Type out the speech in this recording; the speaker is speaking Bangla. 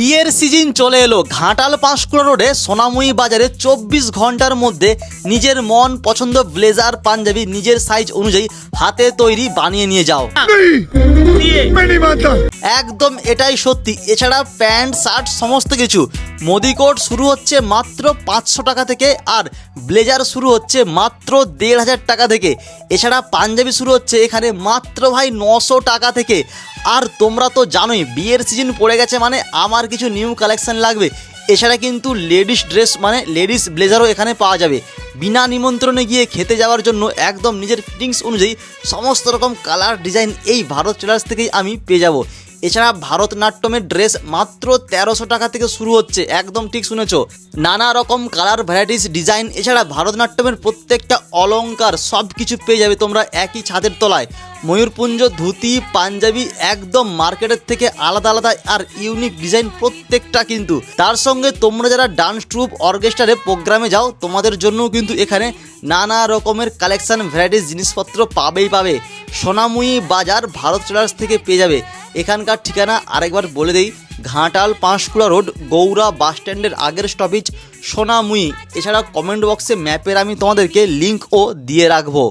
বিয়ের সিজন চলে এলো। ঘাটাল পাঁশকুড়া রোডে সোনাময়ী বাজারে 24 ঘন্টার মধ্যে নিজের মন পছন্দ ব্লেজার পাঞ্জাবি নিজের সাইজ অনুযায়ী হাতে তৈরি বানিয়ে নিয়ে যাও। একদম এটাই সত্যি। এছাড়া প্যান্ট শার্ট সমস্ত কিছু মোদি কোট শুরু হচ্ছে মাত্র 500 টাকা থেকে, আর ব্লেজার শুরু হচ্ছে মাত্র 1500 টাকা থেকে। এছাড়া পাঞ্জাবি শুরু হচ্ছে এখানে মাত্র ভাই 900 টাকা থেকে। আর তোমরা তো জানোই বিয়ের সিজন পড়ে গেছে মানে আমার কিছু নিউ কালেকশন লাগবে। এছাড়া কিন্তু লেডিস ড্রেস মানে লেডিস ব্লেজারও এখানে পাওয়া যাবে। বিনা নিমন্ত্রণে গিয়ে খেতে যাওয়ার জন্য একদম নিজের ফিটিংস অনুযায়ী সমস্ত রকম কালার ডিজাইন এই ভারত টেলার্স থেকেই আমি পেয়ে যাব। এছাড়া ভারতনাট্যমের ড্রেস মাত্র 1300 টাকা থেকে শুরু হচ্ছে, একদম ঠিক শুনেছো। নানা রকম কালার ভ্যারাইটিস ডিজাইন, এছাড়া ভারতনাট্যমের প্রত্যেকটা অলংকার সব কিছু পেয়ে যাবে তোমরা একই ছাদের তলায়। ময়ূরপুঞ্জ ধুতি পাঞ্জাবি একদম মার্কেটের থেকে আলাদা আলাদা আর ইউনিক ডিজাইন প্রত্যেকটা। কিন্তু তার সঙ্গে তোমরা যারা ডান্স ট্রুপ অর্কেস্ট্রারে প্রোগ্রামে যাও তোমাদের জন্যও কিন্তু এখানে নানা রকমের কালেকশন ভ্যারাইটিস জিনিসপত্র পাবে। সোনাময়ী বাজার ভারত টেলার্স থেকে পেয়ে যাবে। এখানকার ঠিকানা আরেকবার বলে দেই, ঘাটাল পাঁশকুড়া রোড গৌরা বাস স্ট্যান্ডের আগের স্টপেজ সোনাময়ী। এছাড়া কমেন্ট বক্সে ম্যাপের আমি তোমাদেরকে লিঙ্কও দিয়ে রাখবো।